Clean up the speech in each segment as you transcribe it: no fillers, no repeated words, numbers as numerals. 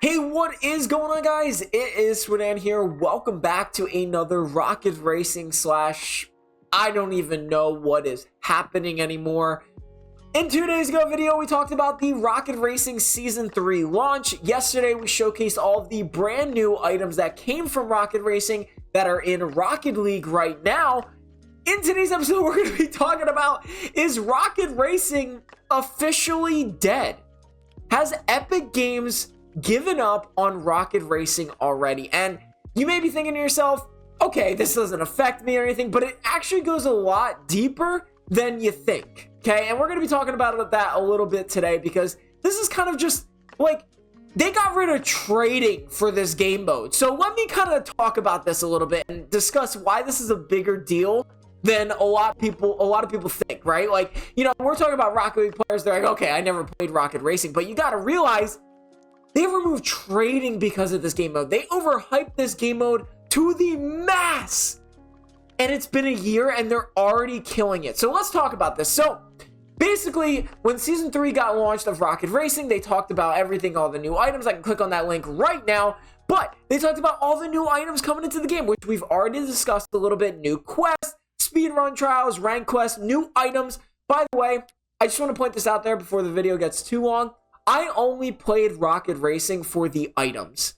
Hey, what is going on, guys? It is Swidan here. Welcome back to another Rocket Racing slash I don't even know what is happening anymore. In 2 days ago video, we talked about the Rocket Racing Season 3 launch. Yesterday, we showcased all of the brand new items that came from Rocket Racing that are in Rocket League right now. In today's episode, we're going to be talking about, is Rocket Racing officially dead? Has Epic Games given up on Rocket Racing already? And you may be thinking to yourself, okay, this doesn't affect me or anything, but it actually goes a lot deeper than you think. Okay, and we're going to be talking about that a little bit today, because this is kind of just like, they got rid of trading for this game mode. So let me kind of talk about this a little bit and discuss why this is a bigger deal than a lot of people think, right? Like, you know, we're talking about Rocket League players, they're like, okay, I never played Rocket Racing, but you got to realize they removed trading because of this game mode. They overhyped this game mode to the mass. And it's been a year and they're already killing it. So let's talk about this. So basically, when Season 3 got launched of Rocket Racing, they talked about everything, all the new items. I can click on that link right now. But they talked about all the new items coming into the game, which we've already discussed a little bit. New quests, speedrun trials, rank quests, new items. By the way, I just want to point this out there before the video gets too long. I only played Rocket Racing for the items.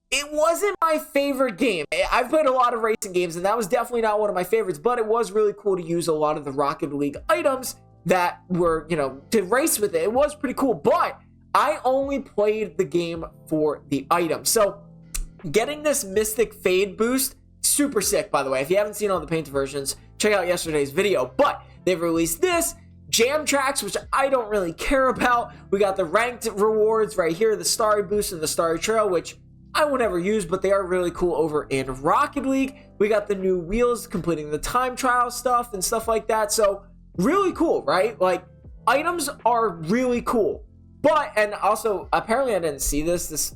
It wasn't my favorite game. I've played a lot of racing games, and that was definitely not one of my favorites, but it was really cool to use a lot of the Rocket League items that were, you know, to race with it. It was pretty cool, but I only played the game for the items. So getting this Mystic Fade boost, super sick, by the way. If you haven't seen all the paint versions, check out yesterday's video. But they've released this, Jam Tracks, which I don't really care about. We got the ranked rewards right here, the Starry Boost and the Starry Trail, which I won't ever use, but they are really cool over in Rocket League. We got the new wheels, completing the time trial stuff and stuff like that. So really cool, right? Like, items are really cool. But, and also, apparently I didn't see this.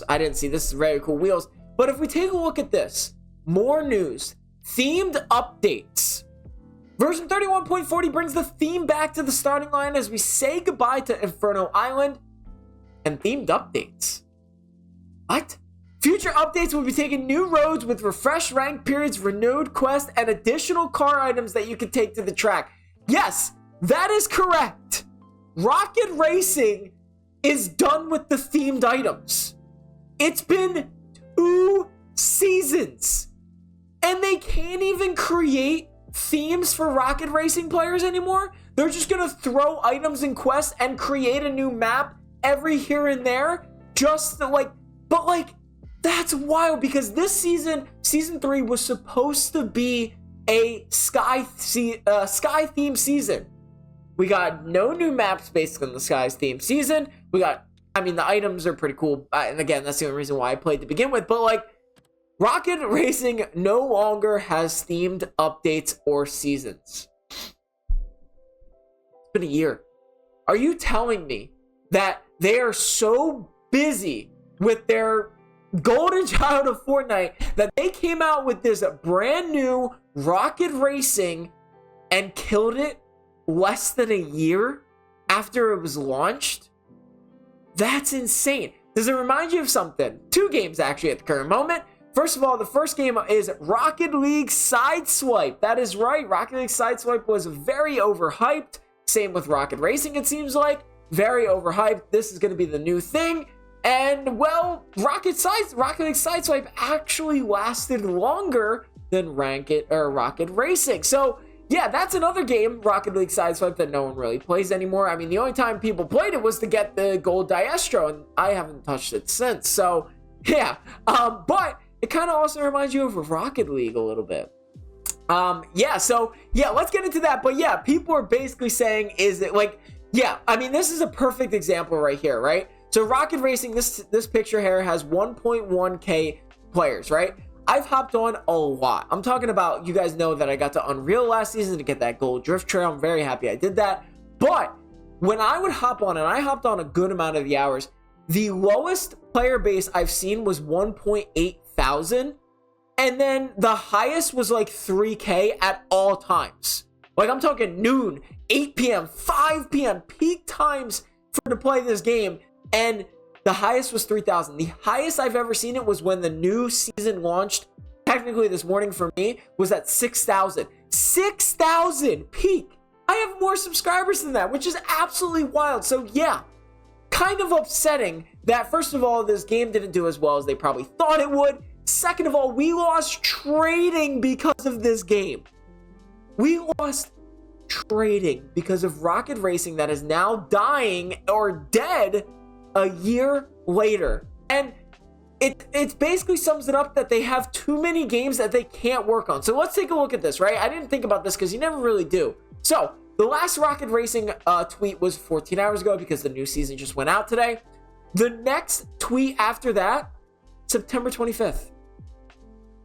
I didn't see this. Very cool wheels. But if we take a look at this, more news, themed updates. Version 31.40 brings the theme back to the starting line as we say goodbye to Inferno Island and themed updates. What? Future updates will be taking new roads with refreshed rank periods, renewed quests, and additional car items that you can take to the track. Yes, that is correct. Rocket Racing is done with the themed items. It's been 2 seasons, and they can't even create themes for Rocket Racing players anymore. They're just gonna throw items and quests and create a new map every here and there, just like, but like, that's wild, because this season, Season 3 was supposed to be a sky theme season. We got no new maps based on the Sky's theme season. We got, I mean, the items are pretty cool, and again, that's the only reason why I played to begin with, but like, Rocket Racing no longer has themed updates or seasons. It's been a year. Are you telling me that they are so busy with their golden child of Fortnite that they came out with this brand new Rocket Racing and killed it less than a year after it was launched? That's insane. Does it remind you of something? 2 games actually at the current moment. First of all, the first game is Rocket League Sideswipe. That is right. Rocket League Sideswipe was very overhyped. Same with Rocket Racing, it seems like. Very overhyped. This is going to be the new thing. And, well, Rocket League Sideswipe actually lasted longer than Rocket Racing. So, yeah, that's another game, Rocket League Sideswipe, that no one really plays anymore. I mean, the only time people played it was to get the gold Diestro, and I haven't touched it since. So, yeah. But it kind of also reminds you of Rocket League a little bit. So let's get into that. But yeah, people are basically saying, is it like, yeah, I mean, this is a perfect example right here, right? So Rocket Racing, this picture here has 1.1k players, right? I've hopped on a lot. I'm talking about, you guys know that I got to Unreal last season to get that gold drift trail. I'm very happy I did that. But when I would hop on, and I hopped on a good amount of the hours, the lowest player base I've seen was 1.8 thousand, and then the highest was like 3k at all times. Like, I'm talking noon, 8 p.m., 5 p.m., peak times for to play this game, and The highest was 3,000. The highest I've ever seen it was when the new season launched, technically this morning for me, was at 6,000. 6,000 peak. I have more subscribers than that, which is absolutely wild. So yeah, kind of upsetting that, first of all, this game didn't do as well as they probably thought it would. Second of all, we lost trading because of this game. We lost trading because of Rocket Racing that is now dying or dead a year later. And it basically sums it up that they have too many games that they can't work on. So let's take a look at this, right? I didn't think about this because you never really do. So the last Rocket Racing tweet was 14 hours ago because the new season just went out today. The next tweet after that, September 25th.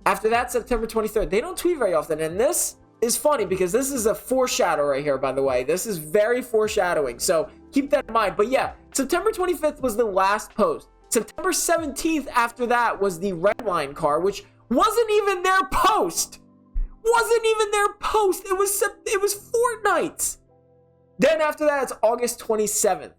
After that, September 23rd. They don't tweet very often. And this is funny because this is a foreshadow right here, by the way. This is very foreshadowing. So keep that in mind. But yeah, September 25th was the last post. September 17th after that was the Redline car, which wasn't even their post. Wasn't even their post. It was Fortnite. Then after that, it's August 27th.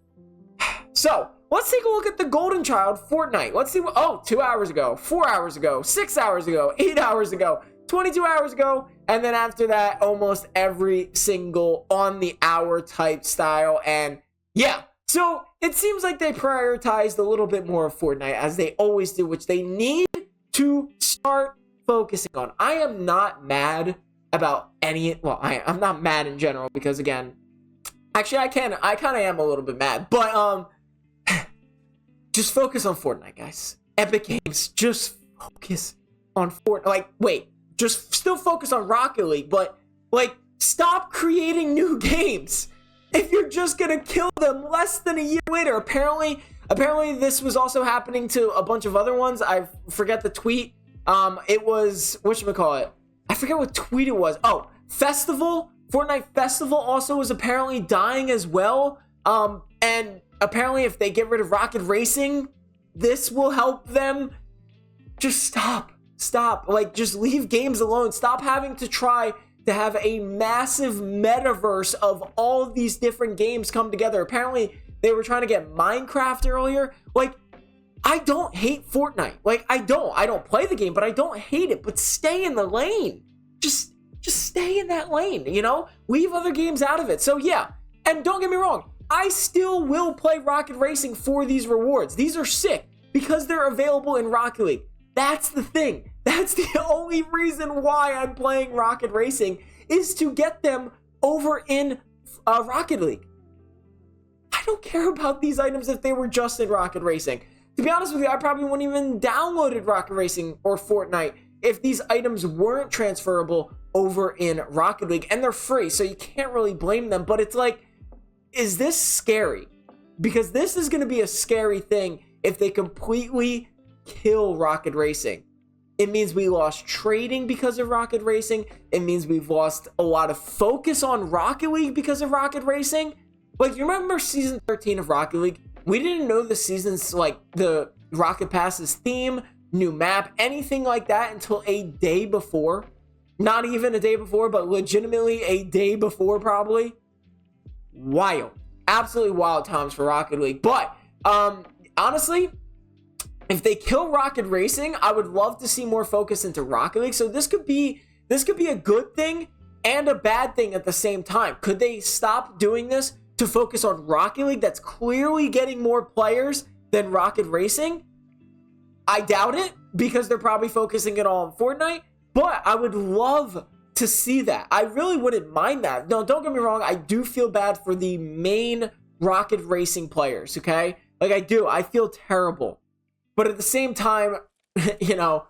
So let's take a look at the Golden Child Fortnite. Let's see what, oh, 2 hours ago, 4 hours ago, 6 hours ago, 8 hours ago, 22 hours ago. And then after that, almost every single on the hour type style. And yeah, so it seems like they prioritized a little bit more of Fortnite as they always do, which they need to start focusing on. I am not mad about any, well, I'm not mad in general because again, actually I kind of am a little bit mad, but just focus on Fortnite, guys. Epic Games, just focus on Fortnite. Like, wait, just still focus on Rocket League, but like, stop creating new games if you're just gonna kill them less than a year later. Apparently this was also happening to a bunch of other ones. I forget the tweet. It was, whatchamacallit? I forget what tweet it was. Oh, Festival, Fortnite Festival also was apparently dying as well. And apparently if they get rid of Rocket Racing, this will help them. Just stop. Like, just leave games alone. Stop having to try to have a massive metaverse of all of these different games come together. Apparently they were trying to get Minecraft earlier. Like, I don't hate Fortnite. Like, I don't play the game, but I don't hate it. But stay in the lane. Just stay in that lane, you know? Leave other games out of it. So yeah, and don't get me wrong, I still will play Rocket Racing for these rewards. These are sick because they're available in Rocket League. That's the thing. That's the only reason why I'm playing Rocket Racing, is to get them over in Rocket League. I don't care about these items if they were just in Rocket Racing. To be honest with you, I probably wouldn't even downloaded Rocket Racing or Fortnite if these items weren't transferable over in Rocket League, and they're free, so you can't really blame them. But it's like, is this scary? Because this is going to be a scary thing if they completely kill Rocket Racing. It means we lost trading because of Rocket Racing. It means we've lost a lot of focus on Rocket League because of Rocket Racing. Like, you remember season 13 of Rocket League? We didn't know the seasons, like the Rocket Pass's theme, new map, anything like that until a day before. Not even a day before, but legitimately a day before probably. Wild. Absolutely wild times for Rocket League. But honestly, if they kill Rocket Racing, I would love to see more focus into Rocket League. So this could be a good thing and a bad thing at the same time. Could they stop doing this to focus on Rocket League that's clearly getting more players than Rocket Racing? I doubt it, because they're probably focusing it all on Fortnite, but I would love to see that. I really wouldn't mind that. No, don't get me wrong, I do feel bad for the main Rocket Racing players, okay? Like, I do. I feel terrible. But at the same time, you know,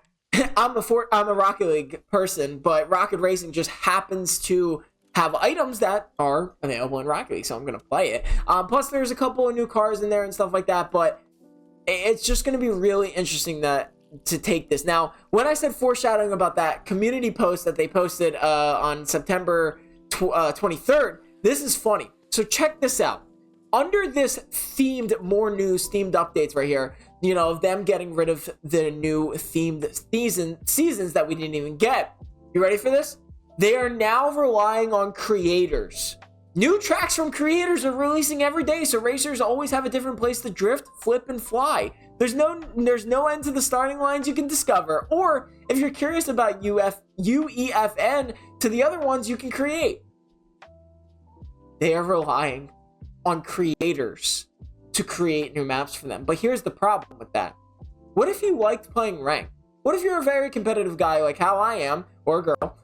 I'm a Rocket League person, but Rocket Racing just happens to have items that are available in Rocket League, so I'm going to play it. Plus, there's a couple of new cars in there and stuff like that, but it's just going to be really interesting to take this. Now, when I said foreshadowing about that community post that they posted on September 23rd, this is funny. So check this out. Under this themed, more news, themed updates right here, you know, of them getting rid of the new themed seasons that we didn't even get. You ready for this? They are now relying on creators New tracks from creators are releasing every day, so racers always have a different place to drift, flip, and fly. There's no end to the starting lines you can discover, or if you're curious about UEFN, to the other ones you can create. They are relying on creators to create new maps for them. But here's the problem with that. What if you liked playing ranked? What if you're a very competitive guy like how I am, or a girl?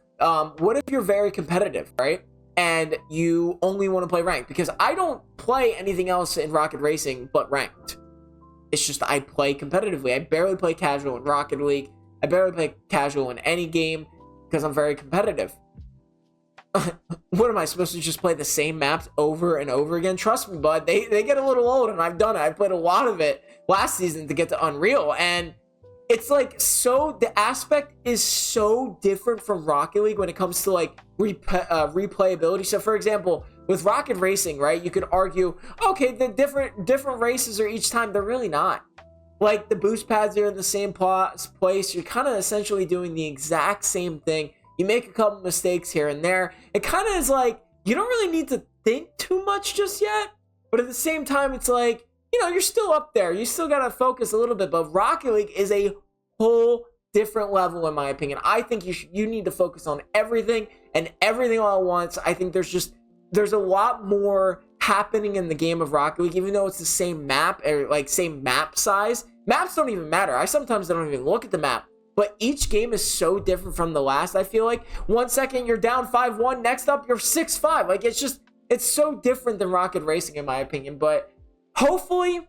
What if you're very competitive, right? And you only want to play ranked? Because I don't play anything else in Rocket Racing but ranked. It's just I play competitively. I barely play casual in Rocket League. I barely play casual in any game because I'm very competitive. What am I supposed to just play the same maps over and over again? Trust me, bud. They get a little old, and I've done it. I played a lot of it last season to get to Unreal, and it's like the aspect is so different from Rocket League when it comes to like replayability. So for example, with Rocket Racing, right, you could argue, okay, the different races are each time. They're really not. Like the boost pads are in the same place. You're kind of essentially doing the exact same thing. You make a couple mistakes here and there. It kind of is like you don't really need to think too much just yet, but at the same time, it's like, you know, you're still up there. You still got to focus a little bit, but Rocket League is a whole different level, in my opinion. I think you need to focus on everything and everything all at once. I think there's a lot more happening in the game of Rocket League, even though it's the same map or like same map size. Maps don't even matter. I sometimes don't even look at the map, but each game is so different from the last. I feel like 1 second you're down 5-1, next up you're 6-5. Like it's so different than Rocket Racing, in my opinion. But hopefully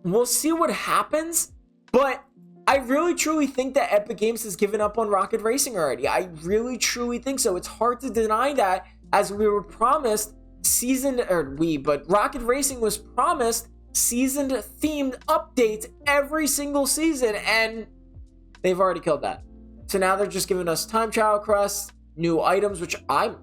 we'll see what happens. But I really truly think that Epic Games has given up on Rocket Racing already. I really truly think so. It's hard to deny that, as we were promised Rocket Racing was promised seasoned themed updates every single season, and they've already killed that. So now they're just giving us time trial quests, new items, which I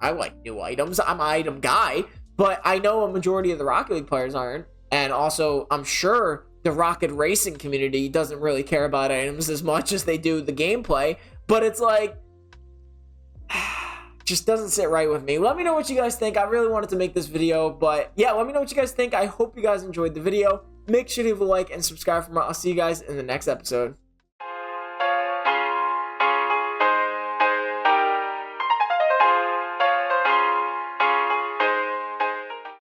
like new items. I'm an item guy, but I know a majority of the Rocket League players aren't. And also, I'm sure the Rocket Racing community doesn't really care about items as much as they do the gameplay. But it's like, just doesn't sit right with me. Let me know what you guys think. I really wanted to make this video, but yeah, let me know what you guys think. I hope you guys enjoyed the video. Make sure to leave a like and subscribe for more. I'll see you guys in the next episode.